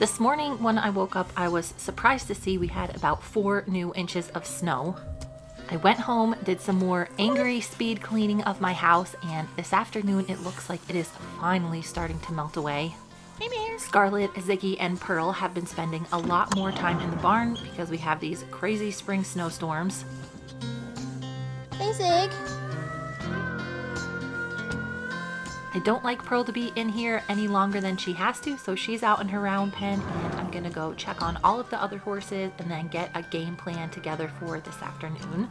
This morning when I woke up, I was surprised to see we had about 4 new inches of snow. I went home, did some more angry speed cleaning of my house, and this afternoon it looks like it is finally starting to melt away. Scarlet, Ziggy, and Pearl have been spending a lot more time in the barn because we have these crazy spring snowstorms. Hey, Zig. I don't like Pearl to be in here any longer than she has to, so she's out in her round pen, and I'm gonna go check on all of the other horses and then get a game plan together for this afternoon.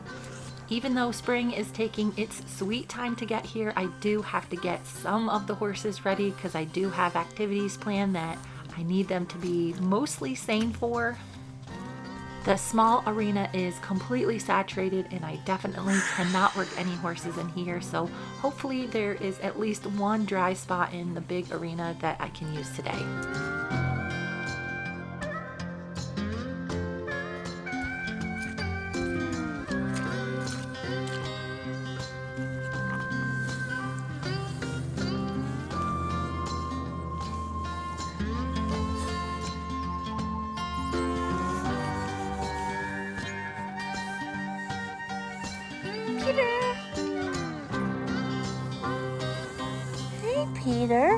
Even though spring is taking its sweet time to get here, I do have to get some of the horses ready because I do have activities planned that I need them to be mostly sane for. The small arena is completely saturated and I definitely cannot work any horses in here, so hopefully there is at least one dry spot in the big arena that I can use today. Hey, Peter.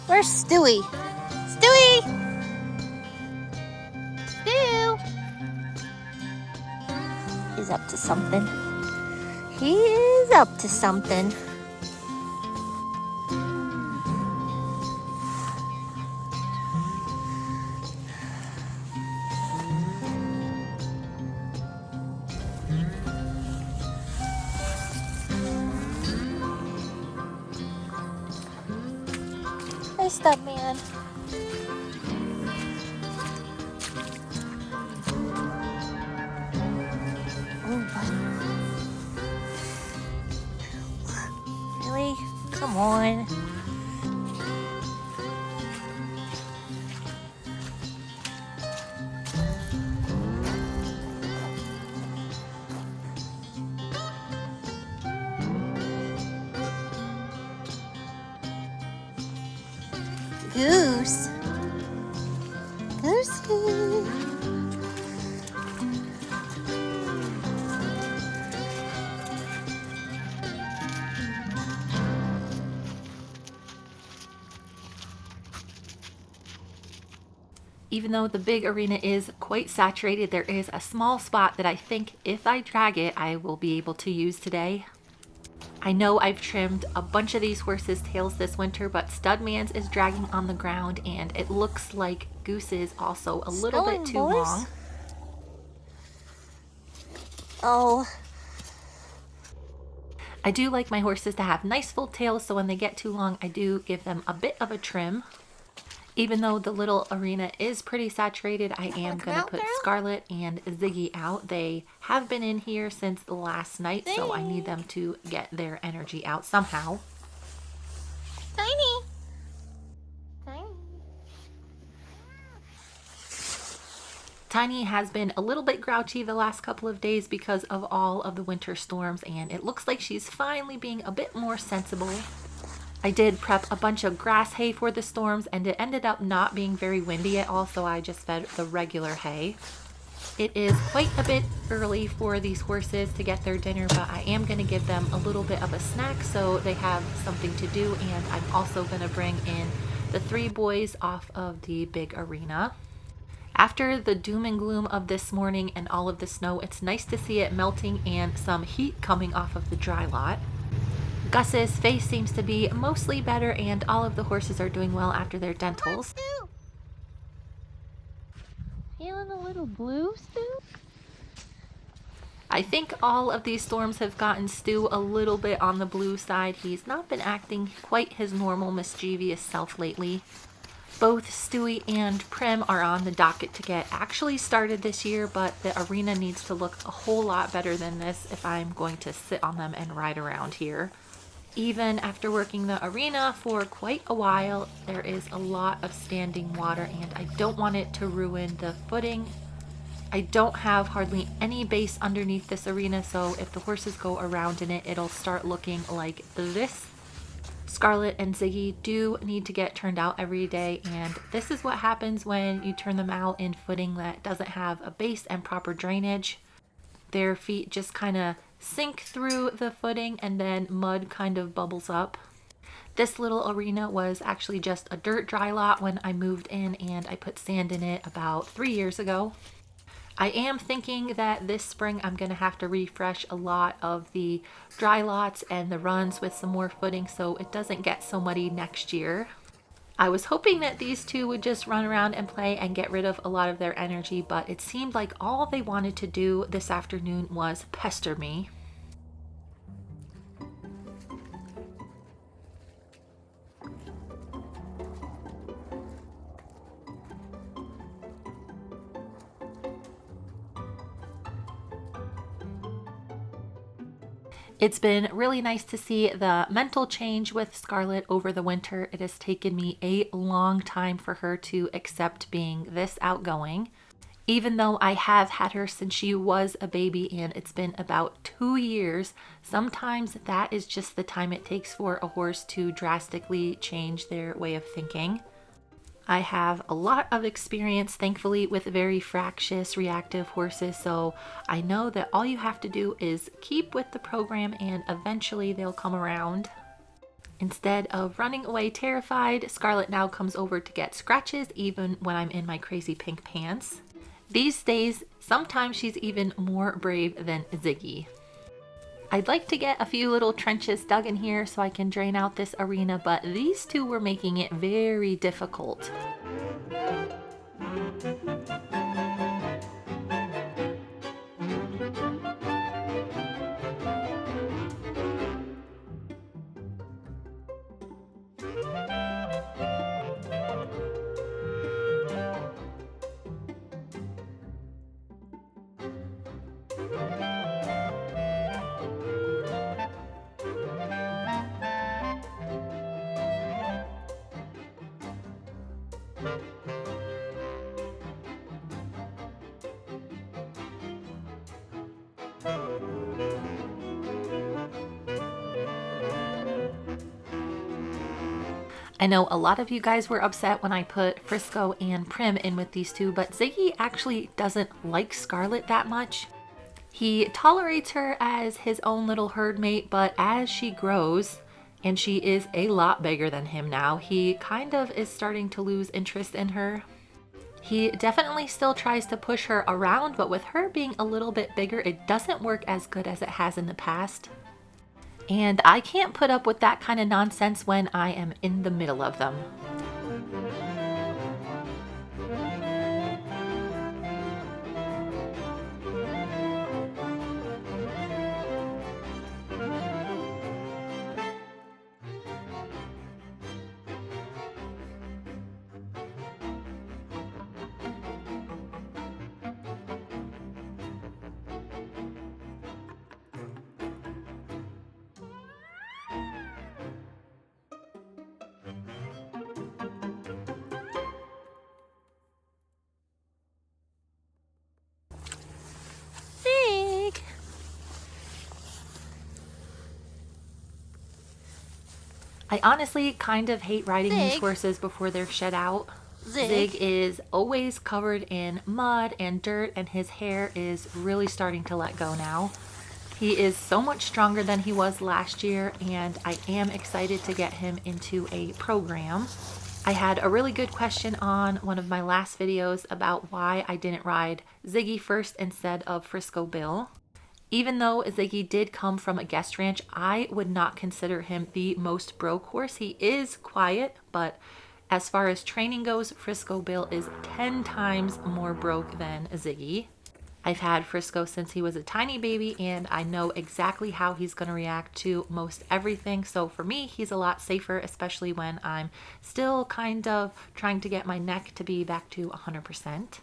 Where's Stewie? Stewie! Stu! He's up to something. He is up to something. Hey, Studman. Really? Come on. Goose. Goosey. Even though the big arena is quite saturated, there is a small spot that I think if I drag it, I will be able to use today. I know I've trimmed a bunch of these horses' tails this winter, but Studman's is dragging on the ground, and it looks like Goose is also a little bit too long. Oh. I do like my horses to have nice full tails, so when they get too long, I do give them a bit of a trim. Even though the little arena is pretty saturated, I am going to put Scarlet and Ziggy out. They have been in here since last night, so I need them to get their energy out somehow. Tiny. Tiny. Tiny has been a little bit grouchy the last couple of days because of all of the winter storms, and it looks like she's finally being a bit more sensible. I did prep a bunch of grass hay for the storms, and it ended up not being very windy at all, so I just fed the regular hay. It is quite a bit early for these horses to get their dinner, but I am going to give them a little bit of a snack so they have something to do, and I'm also going to bring in the 3 boys off of the big arena. After the doom and gloom of this morning and all of the snow, it's nice to see it melting and some heat coming off of the dry lot. Gus's face seems to be mostly better, and all of the horses are doing well after their dentals. Feeling a little blue, Stu? I think all of these storms have gotten Stu a little bit on the blue side. He's not been acting quite his normal mischievous self lately. Both Stewie and Prim are on the docket to get actually started this year, but the arena needs to look a whole lot better than this if I'm going to sit on them and ride around here. Even after working the arena for quite a while, there is a lot of standing water, and I don't want it to ruin the footing. I don't have hardly any base underneath this arena, so if the horses go around in it, it'll start looking like this. Scarlet and Ziggy do need to get turned out every day, and this is what happens when you turn them out in footing that doesn't have a base and proper drainage. Their feet just kind of sink through the footing and then mud kind of bubbles up. This little arena was actually just a dirt dry lot when I moved in, and I put sand in it about 3 years ago. I am thinking that this spring I'm going to have to refresh a lot of the dry lots and the runs with some more footing so it doesn't get so muddy next year. I was hoping that these two would just run around and play and get rid of a lot of their energy, but it seemed like all they wanted to do this afternoon was pester me. It's been really nice to see the mental change with Scarlet over the winter. It has taken me a long time for her to accept being this outgoing. Even though I have had her since she was a baby and it's been about 2 years, sometimes that is just the time it takes for a horse to drastically change their way of thinking. I have a lot of experience, thankfully, with very fractious, reactive horses, so I know that all you have to do is keep with the program and eventually they'll come around. Instead of running away terrified, Scarlet now comes over to get scratches even when I'm in my crazy pink pants. These days, sometimes she's even more brave than Ziggy. I'd like to get a few little trenches dug in here so I can drain out this arena, but these two were making it very difficult. I know a lot of you guys were upset when I put Frisco and Prim in with these two, but Ziggy actually doesn't like Scarlet that much. He tolerates her as his own little herd mate, but as she grows, and she is a lot bigger than him now, he kind of is starting to lose interest in her. He definitely still tries to push her around, but with her being a little bit bigger, it doesn't work as good as it has in the past. And I can't put up with that kind of nonsense when I am in the middle of them. I honestly kind of hate riding these horses before they're shed out. Zig is always covered in mud and dirt, and his hair is really starting to let go now. He is so much stronger than he was last year, and I am excited to get him into a program. I had a really good question on one of my last videos about why I didn't ride Ziggy first instead of Frisco Bill. Even though Ziggy did come from a guest ranch, I would not consider him the most broke horse. He is quiet, but as far as training goes, Frisco Bill is 10 times more broke than Ziggy. I've had Frisco since he was a tiny baby, and I know exactly how he's going to react to most everything. So for me, he's a lot safer, especially when I'm still kind of trying to get my neck to be back to 100%.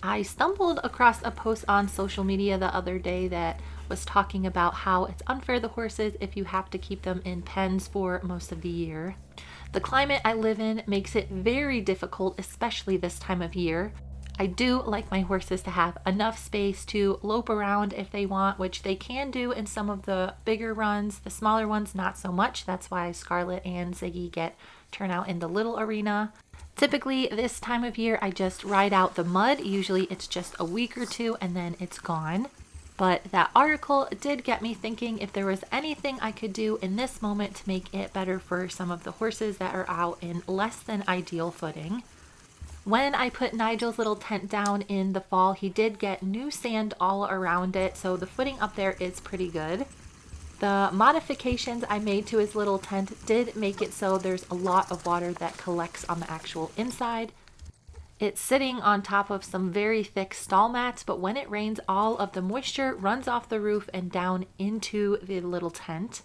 I stumbled across a post on social media the other day that was talking about how it's unfair the horses if you have to keep them in pens for most of the year. The climate I live in makes it very difficult, especially this time of year. I do like my horses to have enough space to lope around if they want, which they can do in some of the bigger runs. The smaller ones, not so much. That's why Scarlet and Ziggy get Turnout in the little arena. Typically, this time of year, I just ride out the mud. Usually it's just a week or two and then it's gone. But that article did get me thinking if there was anything I could do in this moment to make it better for some of the horses that are out in less than ideal footing. When I put Nigel's little tent down in the fall, he did get new sand all around it, so the footing up there is pretty good. The modifications I made to his little tent did make it so there's a lot of water that collects on the actual inside. It's sitting on top of some very thick stall mats, but when it rains, all of the moisture runs off the roof and down into the little tent.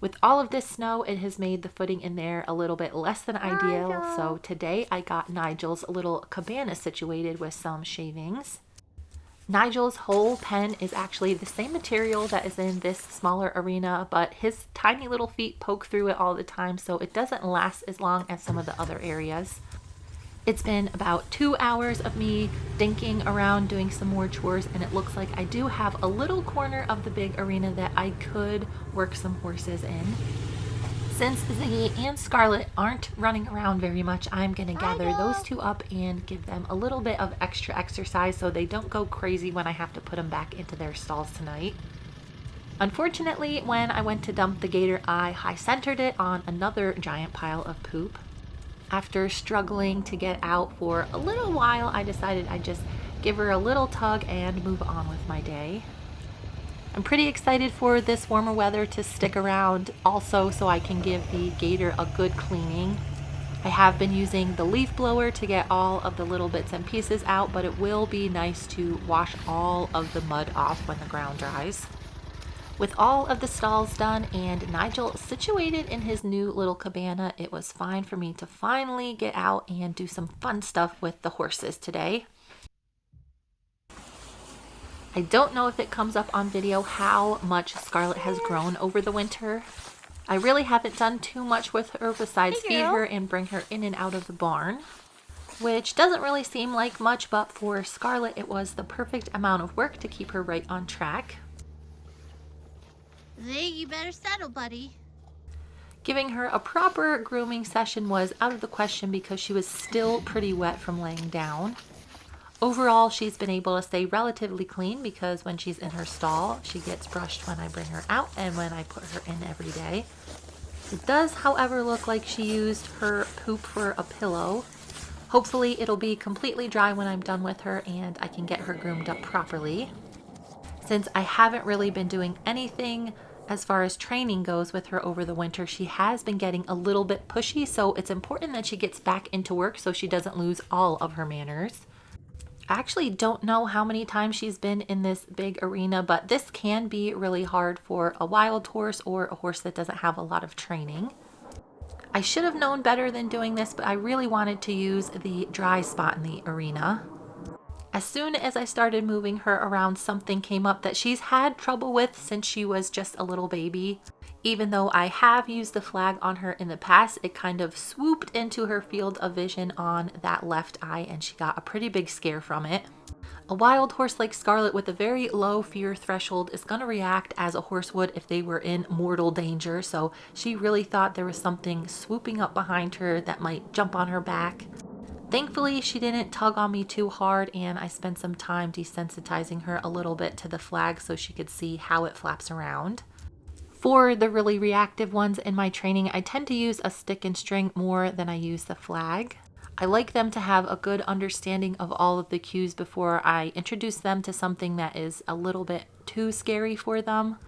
With all of this snow, it has made the footing in there a little bit less than ideal, so today I got Nigel's little cabana situated with some shavings. Nigel's whole pen is actually the same material that is in this smaller arena, but his tiny little feet poke through it all the time, so it doesn't last as long as some of the other areas. It's been about 2 hours of me dinking around doing some more chores, and it looks like I do have a little corner of the big arena that I could work some horses in. Since Ziggy and Scarlet aren't running around very much, I'm going to gather those two up and give them a little bit of extra exercise so they don't go crazy when I have to put them back into their stalls tonight. Unfortunately, when I went to dump the gator, I high-centered it on another giant pile of poop. After struggling to get out for a little while, I decided I'd just give her a little tug and move on with my day. I'm pretty excited for this warmer weather to stick around also so I can give the gator a good cleaning. I have been using the leaf blower to get all of the little bits and pieces out, but it will be nice to wash all of the mud off when the ground dries. With all of the stalls done and Nigel situated in his new little cabana, it was fine for me to finally get out and do some fun stuff with the horses today. I don't know if it comes up on video how much Scarlet has grown over the winter. I really haven't done too much with her besides feed her and bring her in and out of the barn, which doesn't really seem like much, but for Scarlet it was the perfect amount of work to keep her right on track. Zig, you better settle, buddy. Giving her a proper grooming session was out of the question because she was still pretty wet from laying down. Overall, she's been able to stay relatively clean because when she's in her stall, she gets brushed when I bring her out and when I put her in every day. It does, however, look like she used her poop for a pillow. Hopefully, it'll be completely dry when I'm done with her and I can get her groomed up properly. Since I haven't really been doing anything as far as training goes with her over the winter, she has been getting a little bit pushy, so it's important that she gets back into work so she doesn't lose all of her manners. I actually don't know how many times she's been in this big arena, but this can be really hard for a wild horse or a horse that doesn't have a lot of training. I should have known better than doing this, but I really wanted to use the dry spot in the arena. As soon as I started moving her around, something came up that she's had trouble with since she was just a little baby. Even though I have used the flag on her in the past, it kind of swooped into her field of vision on that left eye and she got a pretty big scare from it. A wild horse like Scarlet with a very low fear threshold is going to react as a horse would if they were in mortal danger, so she really thought there was something swooping up behind her that might jump on her back. Thankfully, she didn't tug on me too hard and I spent some time desensitizing her a little bit to the flag so she could see how it flaps around. For the really reactive ones in my training, I tend to use a stick and string more than I use the flag. I like them to have a good understanding of all of the cues before I introduce them to something that is a little bit too scary for them.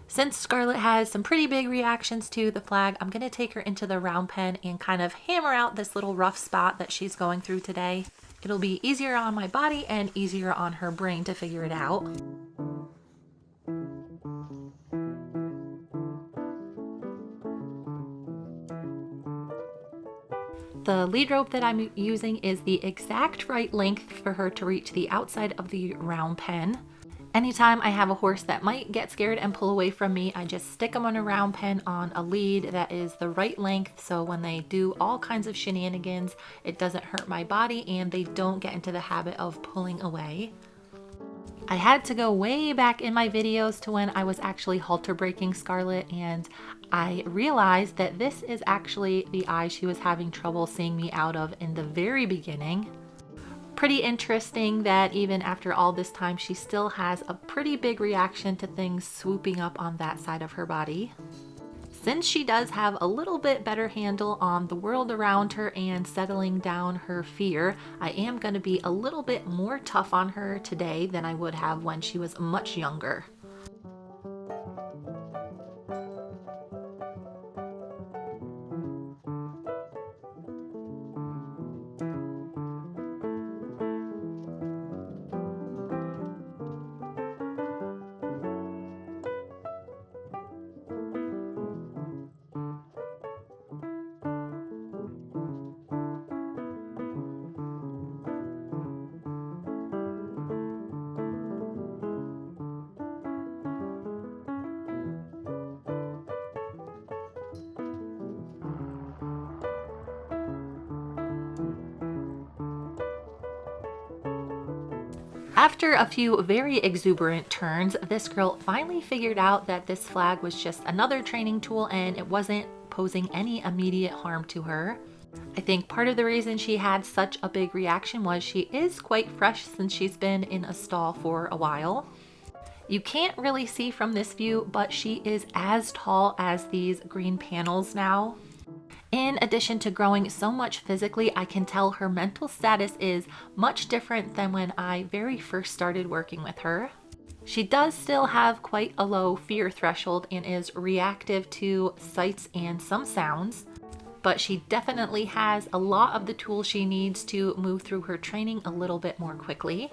Since Scarlet has some pretty big reactions to the flag, I'm going to take her into the round pen and kind of hammer out this little rough spot that she's going through today. It'll be easier on my body and easier on her brain to figure it out. The lead rope that I'm using is the exact right length for her to reach the outside of the round pen. Anytime I have a horse that might get scared and pull away from me, I just stick them on a round pen on a lead that is the right length, so when they do all kinds of shenanigans, it doesn't hurt my body and they don't get into the habit of pulling away. I had to go way back in my videos to when I was actually halter breaking Scarlet, and I realized that this is actually the eye she was having trouble seeing me out of in the very beginning. Pretty interesting that even after all this time, she still has a pretty big reaction to things swooping up on that side of her body. Since she does have a little bit better handle on the world around her and settling down her fear, I am going to be a little bit more tough on her today than I would have when she was much younger. After a few very exuberant turns, this girl finally figured out that this flag was just another training tool and it wasn't posing any immediate harm to her. I think part of the reason she had such a big reaction was she is quite fresh since she's been in a stall for a while. You can't really see from this view, but she is as tall as these green panels now. In addition to growing so much physically, I can tell her mental status is much different than when I very first started working with her. She does still have quite a low fear threshold and is reactive to sights and some sounds, but she definitely has a lot of the tools she needs to move through her training a little bit more quickly.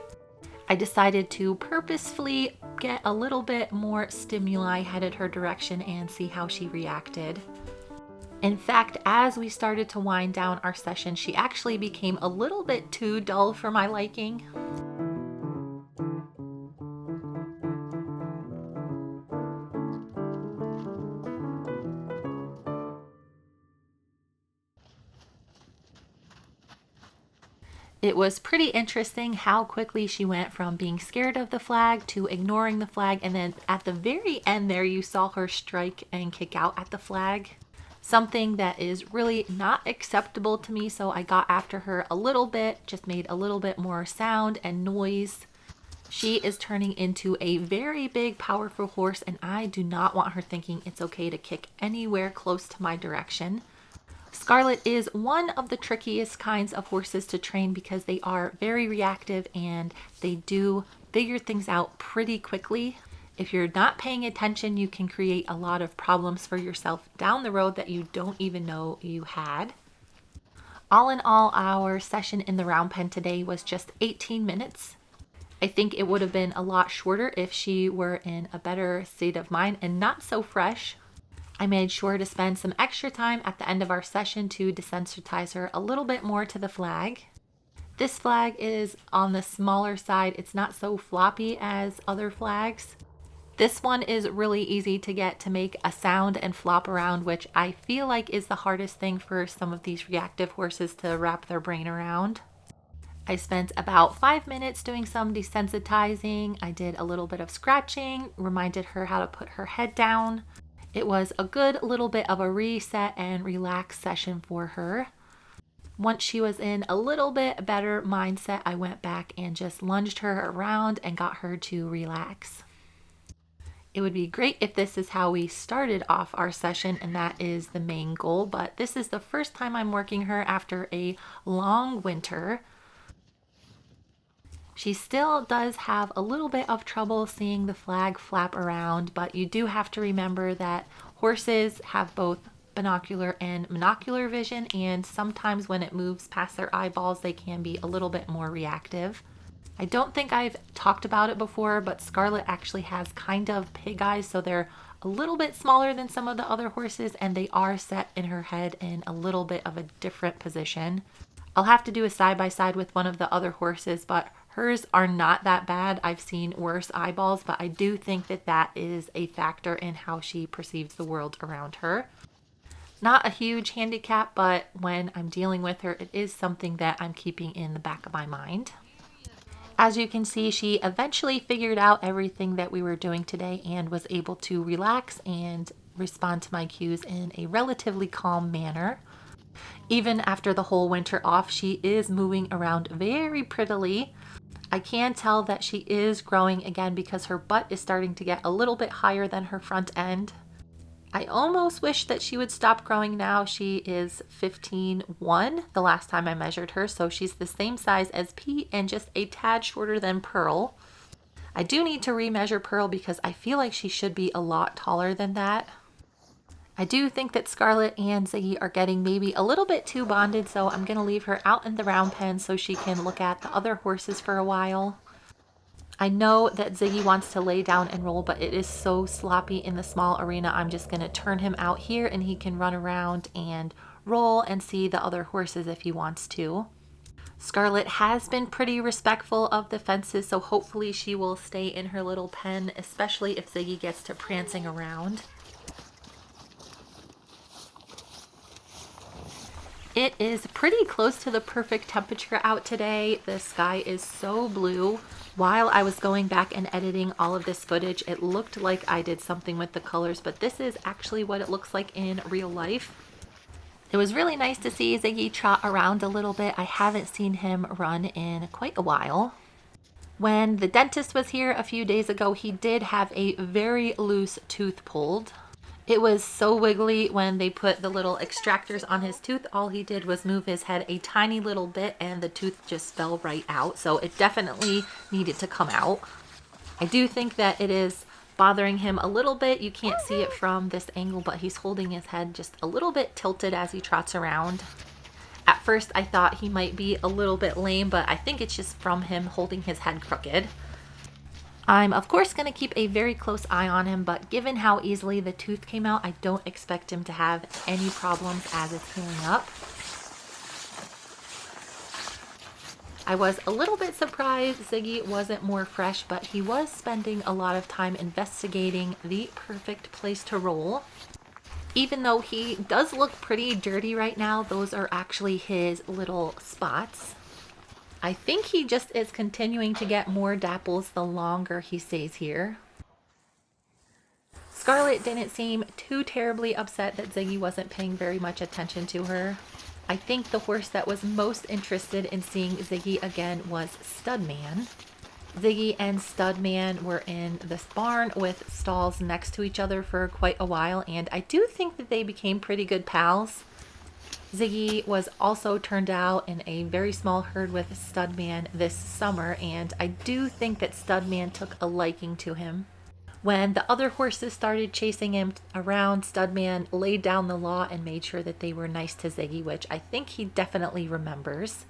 I decided to purposefully get a little bit more stimuli headed her direction and see how she reacted. In fact, as we started to wind down our session, she actually became a little bit too dull for my liking. It was pretty interesting how quickly she went from being scared of the flag to ignoring the flag, and then at the very end there you saw her strike and kick out at the flag. Something that is really not acceptable to me, so I got after her a little bit, just made a little bit more sound and noise. She is turning into a very big, powerful horse, and I do not want her thinking it's okay to kick anywhere close to my direction. Scarlet is one of the trickiest kinds of horses to train because they are very reactive and they do figure things out pretty quickly. If you're not paying attention, you can create a lot of problems for yourself down the road that you don't even know you had. All in all, our session in the round pen today was just 18 minutes. I think it would have been a lot shorter if she were in a better state of mind and not so fresh. I made sure to spend some extra time at the end of our session to desensitize her a little bit more to the flag. This flag is on the smaller side. It's not so floppy as other flags. This one is really easy to get to make a sound and flop around, which I feel like is the hardest thing for some of these reactive horses to wrap their brain around. I spent about 5 minutes doing some desensitizing. I did a little bit of scratching, reminded her how to put her head down. It was a good little bit of a reset and relax session for her. Once she was in a little bit better mindset, I went back and just lunged her around and got her to relax. It would be great if this is how we started off our session and that is the main goal, but this is the first time I'm working her after a long winter. She still does have a little bit of trouble seeing the flag flap around, but you do have to remember that horses have both binocular and monocular vision, and sometimes when it moves past their eyeballs, they can be a little bit more reactive. I don't think I've talked about it before, but Scarlet actually has kind of pig eyes, so they're a little bit smaller than some of the other horses, and they are set in her head in a little bit of a different position. I'll have to do a side by side with one of the other horses, but hers are not that bad. I've seen worse eyeballs, but I do think that that is a factor in how she perceives the world around her. Not a huge handicap, but when I'm dealing with her, it is something that I'm keeping in the back of my mind. As you can see, she eventually figured out everything that we were doing today and was able to relax and respond to my cues in a relatively calm manner. Even after the whole winter off, she is moving around very prettily. I can tell that she is growing again because her butt is starting to get a little bit higher than her front end. I almost wish that she would stop growing now. She is 15.1 the last time I measured her, so she's the same size as Pete and just a tad shorter than Pearl. I do need to remeasure Pearl because I feel like she should be a lot taller than that. I do think that Scarlet and Ziggy are getting maybe a little bit too bonded, so I'm going to leave her out in the round pen so she can look at the other horses for a while. I know that Ziggy wants to lay down and roll, but it is so sloppy in the small arena. I'm just going to turn him out here and he can run around and roll and see the other horses if he wants to. Scarlet has been pretty respectful of the fences, so hopefully she will stay in her little pen, especially if Ziggy gets to prancing around. It is pretty close to the perfect temperature out today. The sky is so blue. While I was going back and editing all of this footage, it looked like I did something with the colors, but this is actually what it looks like in real life. It was really nice to see Ziggy trot around a little bit. I haven't seen him run in quite a while. When the dentist was here a few days ago, he did have a very loose tooth pulled. It was so wiggly when they put the little extractors on his tooth. All he did was move his head a tiny little bit and the tooth just fell right out. So it definitely needed to come out. I do think that it is bothering him a little bit. You can't see it from this angle, but he's holding his head just a little bit tilted as he trots around. At first I thought he might be a little bit lame, but I think it's just from him holding his head crooked. I'm of course going to keep a very close eye on him, but given how easily the tooth came out, I don't expect him to have any problems as it's healing up. I was a little bit surprised Ziggy wasn't more fresh, but he was spending a lot of time investigating the perfect place to roll. Even though he does look pretty dirty right now, those are actually his little spots. I think he just is continuing to get more dapples the longer he stays here. Scarlet didn't seem too terribly upset that Ziggy wasn't paying very much attention to her. I think the horse that was most interested in seeing Ziggy again was Studman. Ziggy and Studman were in this barn with stalls next to each other for quite a while, and I do think that they became pretty good pals. Ziggy was also turned out in a very small herd with Studman this summer, and I do think that Studman took a liking to him. When the other horses started chasing him around, Studman laid down the law and made sure that they were nice to Ziggy, which I think he definitely remembers.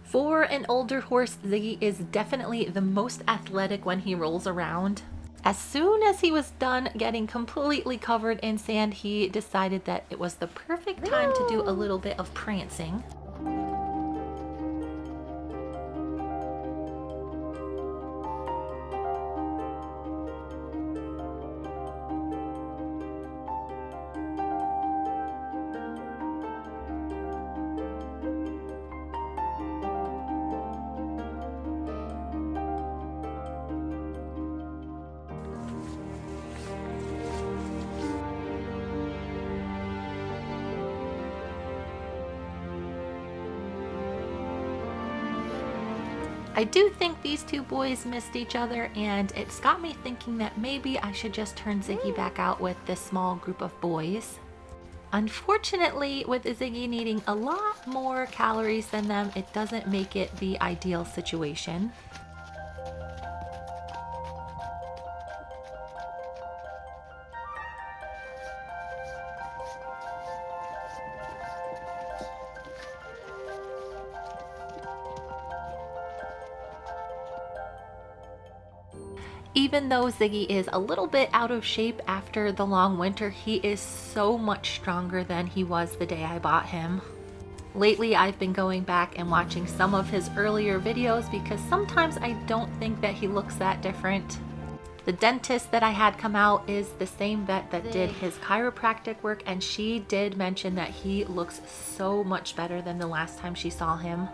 For an older horse, Ziggy is definitely the most athletic when he rolls around. As soon as he was done getting completely covered in sand, he decided that it was the perfect time to do a little bit of prancing. I do think these two boys missed each other, and it's got me thinking that maybe I should just turn Ziggy back out with this small group of boys. Unfortunately, with Ziggy needing a lot more calories than them, it doesn't make it the ideal situation. Even though Ziggy is a little bit out of shape after the long winter, he is so much stronger than he was the day I bought him. Lately, I've been going back and watching some of his earlier videos because sometimes I don't think that he looks that different. The dentist that I had come out is the same vet that did his chiropractic work, and she did mention that he looks so much better than the last time she saw him.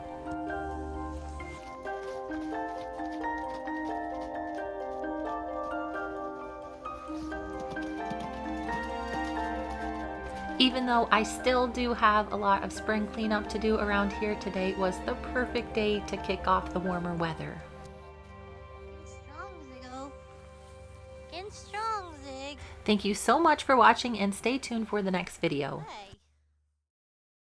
Even though I still do have a lot of spring cleanup to do around here, today was the perfect day to kick off the warmer weather. Getting strong, Ziggo. Getting strong, Zig. Thank you so much for watching and stay tuned for the next video. Hey.